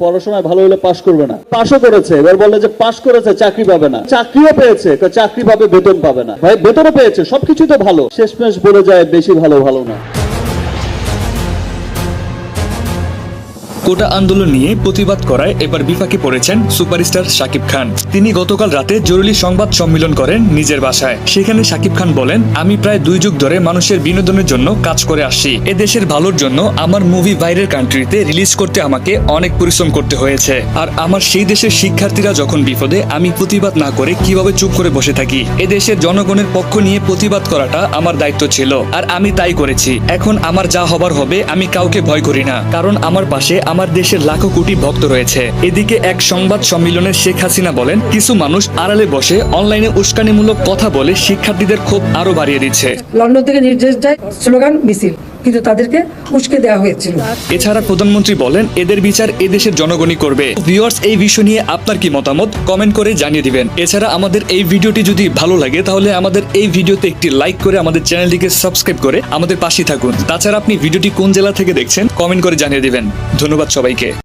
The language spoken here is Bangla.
পড়াশোনায় ভালো হলে পাশ করবে না, পাশও করেছে, এবার বলে যে পাশ করেছে চাকরি পাবে না, চাকরিও পেয়েছে, চাকরি পাবে বেতন পাবে না। ভাই বেতনও পেয়েছে, সবকিছু তো ভালো, শেষমেশ বলে যায় বেশি ভালো ভালো না। কোটা আন্দোলন নিয়ে প্রতিবাদ করায় এবার বিপাকে পড়েছেন সুপারস্টার শাকিব খান। তিনি গতকাল রাতে জরুরি সংবাদ সম্মেলন করেন নিজের বাসায়। সেখানে শাকিব খান বলেন, আমি প্রায় 2 যুগ ধরে মানুষের বিনোদনের জন্য কাজ করে আসছি। এ দেশের ভালোর জন্য আমার মুভি বাইরের কান্ট্রিতে রিলিজ করতে আমাকে অনেক পরিশ্রম করতে হয়েছে। আর আমার সেই দেশের শিক্ষার্থীরা যখন বিপদে, আমি প্রতিবাদ না করে কিভাবে চুপ করে বসে থাকি? এ দেশের জনগণের পক্ষ নিয়ে প্রতিবাদ করাটা আমার দায়িত্ব ছিল, আর আমি তাই করেছি। এখন আমার যা হবার হবে, আমি কাউকে ভয় করি না, কারণ আমার পাশে আমার দেশের লাখো কোটি ভক্ত রয়েছে। এদিকে এক সংবাদ সম্মেলনে শেখ হাসিনা বলেন, কিছু মানুষ আড়ালে বসে অনলাইনে উস্কানিমূলক কথা বলে শিক্ষার্থীদের ক্ষোভ আরো বাড়িয়ে দিচ্ছে। লন্ডন থেকে নির্দেশ দেয় স্লোগান মিছিল, কিন্তু তাদেরকে উস্কে দেওয়া হয়েছিল। এছাড়া প্রধানমন্ত্রী বলেন, এদের বিচার এদেশের জনগণই করবে। ভিউয়ার্স, এই বিষয় নিয়ে আপনার কি মতামত কমেন্ট করে জানিয়ে দিবেন। এছাড়া আমাদের এই ভিডিওটি যদি ভালো লাগে তাহলে আমাদের এই ভিডিওতে একটি লাইক করে আমাদের চ্যানেলটিকে সাবস্ক্রাইব করে আমাদের পাশে থাকুন। তাছাড়া আপনি ভিডিওটি কোন জেলা থেকে দেখছেন কমেন্ট করে জানিয়ে দিবেন। ধন্যবাদ সবাইকে।